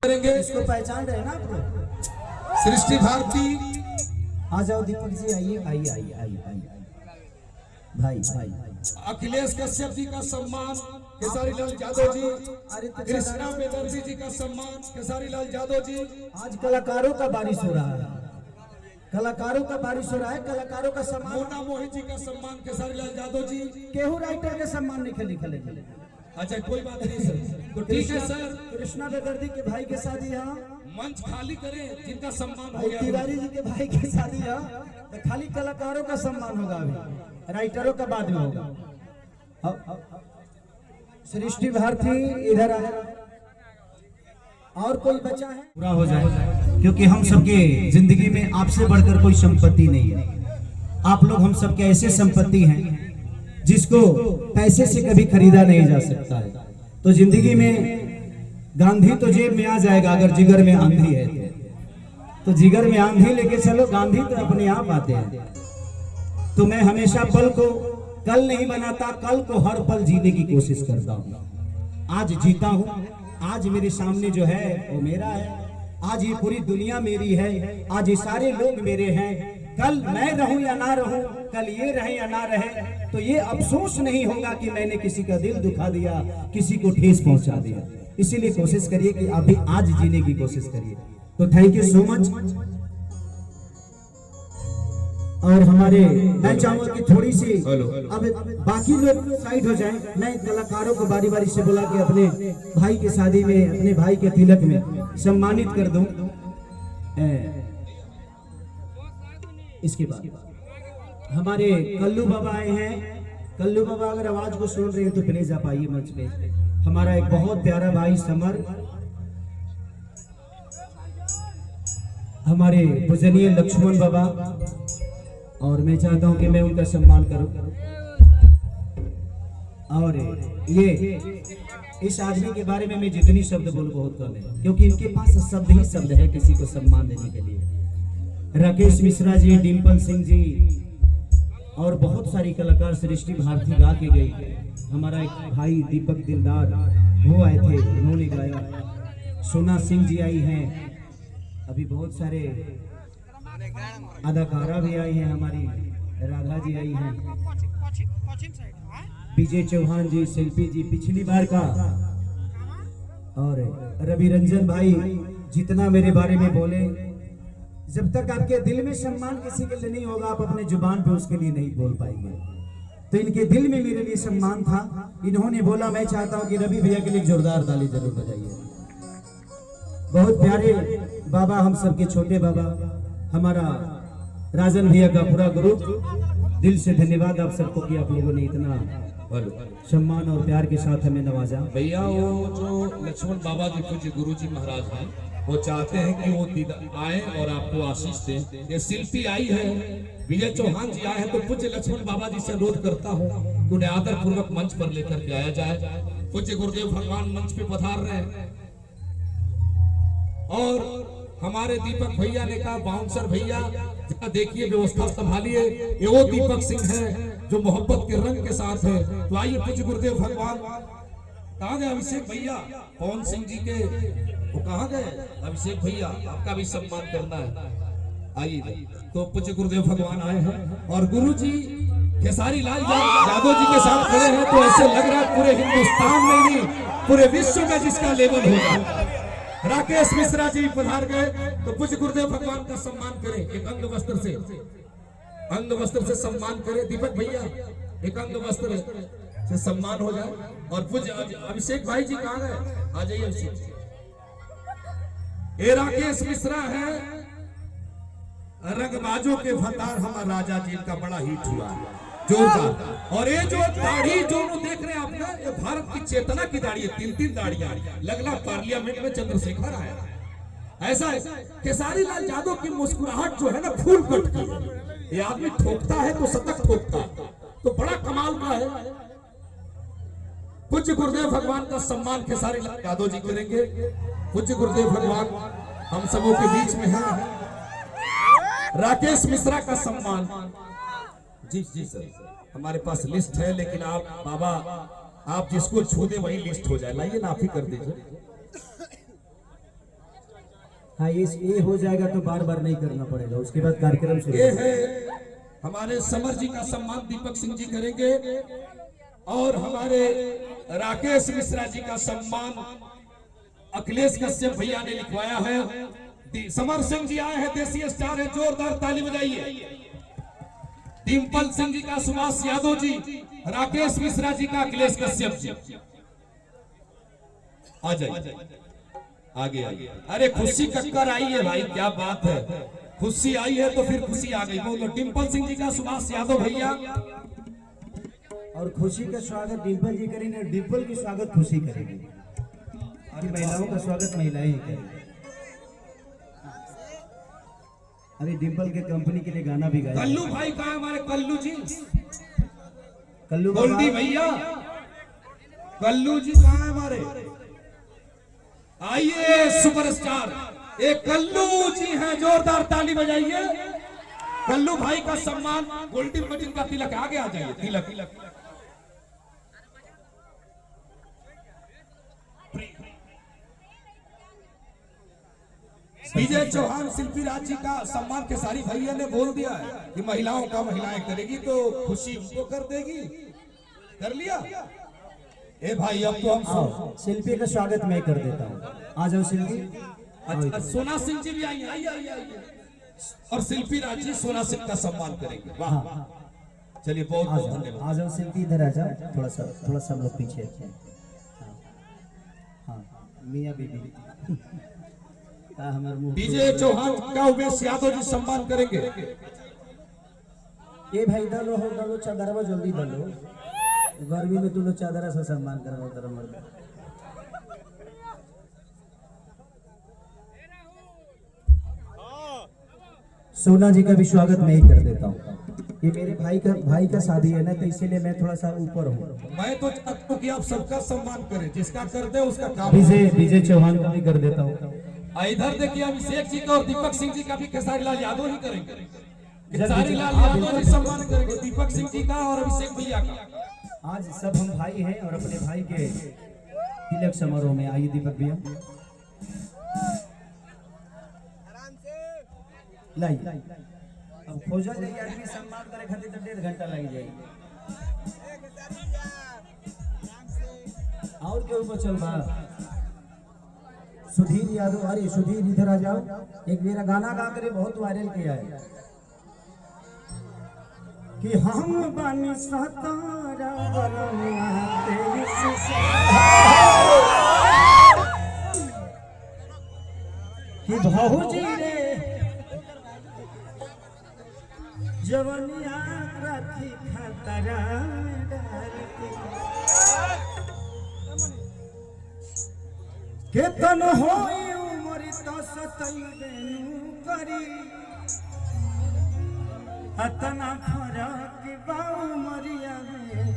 करेंगे। इसको पहचान रहे ना आप लोग? सृष्टि भारती, आ जाओ दीपक जी, आइए आइए आइए आइए आइए भाई भाई। अखिलेश कश्यप जी का सम्मान खेसारी लाल यादव जी, अरे तो कृष्णा बेदर्जी जी का सम्मान खेसारी लाल यादव जी। आज कलाकारों का बारिश हो रहा है, कलाकारों का बारिश हो रहा है, कलाकारों का सम्मान। मोना मोहित जी का सम्मान खेसारी लाल यादव जी। केहू राइटर के सम्मान नहीं लिखे। अच्छा कोई बात नहीं सर, तो ठीक है सर। कृष्णा बेदर्जी के भाई के शादी यहाँ मंच खाली करें, जिनका सम्मान हो भाई गया। तिवारी जी के भाई की शादी है, तो खाली कलाकारों का सम्मान होगा, अभी राइटरों का बाद में होगा। सृष्टि भारती इधर आ, और कोई बचा है? पूरा हो जाए, क्योंकि हम सबके जिंदगी में आपसे बढ़कर कोई संपत्ति नहीं है। आप लोग हम सबके ऐसे संपत्ति हैं जिसको पैसे से कभी खरीदा नहीं जा सकता है। तो जिंदगी में गांधी तो जेब में आ जाएगा अगर जिगर में आंधी है तो जिगर में आंधी लेके चलो, गांधी तो अपने आप आते हैं। तो मैं हमेशा पल को कल नहीं बनाता, कल को हर पल जीने की कोशिश करता हूँ। आज जीता हूँ, आज मेरे सामने जो है वो मेरा है, आज ये पूरी दुनिया मेरी है, आज ये सारे लोग मेरे हैं। कल मैं रहूं या ना रहूं, कल ये रहे या ना रहे, तो ये अफसोस नहीं होगा कि मैंने किसी का दिल दुखा दिया, किसी को ठेस पहुंचा दिया। इसीलिए कोशिश करिए कि अभी आज जीने की कोशिश करिए। तो थैंक यू सो मच। और हमारे मैं चाहूंगा कि थोड़ी सी अब बाकी लोग साइड हो जाएं। मैं कलाकारों को बारी बारी से बुला के अपने भाई की शादी में, अपने भाई के तिलक में सम्मानित कर दूं। इसके बाद हमारे कल्लू बाबा आए हैं। कल्लू बाबा अगर आवाज को सुन रहे हैं तो प्लीज आप आइए मंच पे। हमारा एक बहुत प्यारा भाई समर, हमारे पूजनीय लक्ष्मण बाबा, और मैं चाहता हूं कि मैं उनका सम्मान करूं। और ये इस आदमी के बारे में मैं जितनी शब्द बोलूं बहुत कम है, क्योंकि इनके पास शब्द ही शब्द है किसी को सम्मान देने के लिए। राकेश मिश्रा जी, डिम्पल सिंह जी और बहुत सारी कलाकार, सृष्टि भारती गा के गई। हमारा एक भाई दीपक दिलदार वो आए थे, उन्होंने गाया। सोना सिंह जी आई हैं, अभी बहुत सारे अदाकारा भी आई हैं, हमारी राधा जी आई हैं, विजय चौहान जी, शिल्पी जी पिछली बार का, और रवि रंजन भाई जितना मेरे बारे में बोले। जब तक आपके दिल में सम्मान किसी के लिए नहीं होगा, आप अपने जुबान पे उसके लिए नहीं बोल पाएंगे। तो इनके दिल में मेरे लिए सम्मान था, इन्होंने बोला। मैं चाहता हूं कि रवि भैया के लिए जोरदार ताली जरूर बजाइए। बहुत प्यारे बाबा, हम सबके छोटे बाबा, हमारा राजन भैया का पूरा ग्रुप, दिल से धन्यवाद आप सबको कि आप लोगों ने इतना सम्मान और प्यार के साथ हमें नवाजा। भैया वो जो लक्ष्मण बाबा जी पूज्य गुरु जी महाराज हैं, वो चाहते हैं कि वो आए और आपको आशीष दें। ये शिल्पी आई है, विजय चौहान जी आए हैं, तो पूज्य लक्ष्मण बाबा जी से अनुरोध करता हूँ उन्हें आदर पूर्वक मंच पर लेकर के आया जाए। पूज्य गुरुदेव भगवान मंच पे पधार रहे हैं। और हमारे दीपक भैया ने कहा बाउंसर भैया देखिए व्यवस्था संभालिए, ये वो दीपक सिंह है जो मोहब्बत के रंग के साथ है। तो आइए पूज्य गुरुदेव भगवान, कहाँ गए अभिषेक भैया, पवन सिंह जी के वो कहाँ गए? अभिषेक भैया आपका भी सम्मान करना है, आइए। तो पूज्य गुरुदेव भगवान आए हैं और गुरु जी खेसारी लाल यादव जी के साथ खड़े हैं, तो ऐसे लग रहा है पूरे हिंदुस्तान में नहीं पूरे विश्व में जिसका लेवल होगा। राकेश मिश्रा जी पधार गए, तो पूज्य गुरुदेव भगवान का सम्मान करें। एक अंग वस्त्र से सम्मान करें। दीपक भैया एक अंग वस्त्र से सम्मान हो जाए। और पूज्य अभिषेक भाई जी कहाँ गए? आ जाइए अभिषेक जी। ये राकेश मिश्रा है, रंगबाजों के फतार, हमारा राजा जी का बड़ा हिट हुआ जोरदार। और ये जो दाढ़ी जो देख रहे हैं आप ना, ये भारत की चेतना की दाढ़ी है, 3-3 दाढ़ियां। लगला पार्लियामेंट में चंद्रशेखर आया। ऐसा है खेसारी लाल यादव की मुस्कुराहट जो है ना फूल कट की है। ये आदमी ठोकता है तो शतक ठोकता है, तो बड़ा कमाल का है। पूज्य गुरुदेव भगवान का सम्मान खेसारी लाल यादव जी करेंगे। पूज्य गुरुदेव भगवान हम सबों के बीच में है। राकेश मिश्रा का सम्मान। जी जी सर, हमारे पास लिस्ट है, लेकिन आप बाबा आप जिसको छू दे वही लिस्ट हो जाए। लाइए ना, आप ही कर दीजिए। हाँ ये हो जाएगा तो बार बार नहीं करना पड़ेगा, उसके बाद कार्यक्रम शुरू। ये है हमारे समर जी का सम्मान दीपक सिंह जी करेंगे और हमारे राकेश मिश्रा जी का सम्मान अखिलेश कश्यप भैया ने लिखवाया है। समर सिंह जी आए हैं, देसी स्टार है, जोरदार ताली बजाइए। डिम्पल सिंह जी का सुभाष यादव जी, राकेश मिश्रा जी का अखिलेश कश्यप जी। आ जाइए आगे आइए। अरे खुशी कक्कर आई है भाई, क्या बात है, खुशी आई है तो फिर खुशी आ गई। बोलो डिम्पल सिंह जी का सुभाष यादव भैया। और खुशी का स्वागत डिम्पल जी करेंगे, डिम्पल की स्वागत खुशी करेंगे, और महिलाओं का स्वागत महिलाएं ही करेंगी। अरे डिम्पल के कंपनी के लिए गाना भी गाया। कल्लू भाई कहाँ है हमारे कल्लू जी? कल्लू गोल्डी भैया, कल्लू जी कहाँ है हमारे? आइए सुपरस्टार एक कल्लू जी हैं, जोरदार ताली बजाइए। कल्लू भाई का सम्मान गोल्डन बटन का तिलक, आगे आ जाइए। तिलक विजय चौहान शिल्पी राज जी का सम्मान केसारी भैया ने बोल दिया है कि महिलाओं का महिलाएं करेगी तो खुशी उनको कर देगी। कर लिया ए भाई, अब तो हम शिल्पी का स्वागत मैं कर देता हूँ। आ जाओ शिल्पी। अच्छा सोना सिंह जी भी आइए। और शिल्पी राज जी सोना सिंह का सम्मान करेंगे। वाह चलिए, बहुत बहुत धन्यवाद। आ जाओ शिल्पी, इधर आ जाओ, थोड़ा सा हम लोग पीछे। हाँ मियाँ बीबी विजय चौहान का उमेश यादव जी सम्मान करेंगे। ये भाई डालो चादरवा जल्दी डालो, गर्मी में तुम लोग चादरा से सम्मान करो तेरा मर्द। सोना जी का भी स्वागत मैं ही कर देता हूँ। ये मेरे भाई का शादी है ना, तो इसीलिए मैं थोड़ा सा ऊपर हूँ। मैं तो चाहता हूँ कि आप सबका सम्मान करें, जिसका कर दे उसका काम। विजय चौहान का भी कर देता हूँ। इधर देखिए अभिषेक जी का और दीपक सिंह जी का भी खेसारी लाल यादव ही करेंगे। खेसारी लाल यादव जी सम्मान करेंगे दीपक सिंह जी का और अभिषेक भैया का। आज सब हम भाई हैं और अपने भाई के तिलक समारोह में आइए दीपक भैया। लाइए अब खोजा जाइए, आदमी सम्मान करे खातिर तो 1.5 घंटा लग जाएगी। और क्यों बचल बा? सुधीर यादव, अरे सुधीर इधर आ जाओ। एक मेरा गाना गा कर बहुत वायरल किया है कि हम बानी सतारा कि भौजी रे जवनिया राखी खतरा केतन होई उमरी तो सतई देनु करी, अतना फरक बा उमरिया में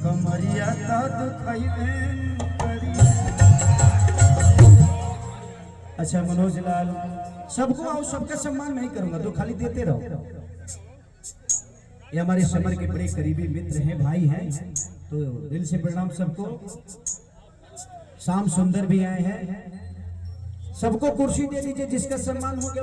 कमरिया तो दुखई देनु करी। अच्छा मनोज लाल, सबको आओ, सबका सम्मान नहीं करूंगा तो खाली देते रहो। ये हमारे समर के बड़े करीबी मित्र हैं, भाई हैं, तो दिल से प्रणाम सबको। शाम सुंदर भी आए हैं, सबको कुर्सी दे दीजिए, जिसका सम्मान हो गया।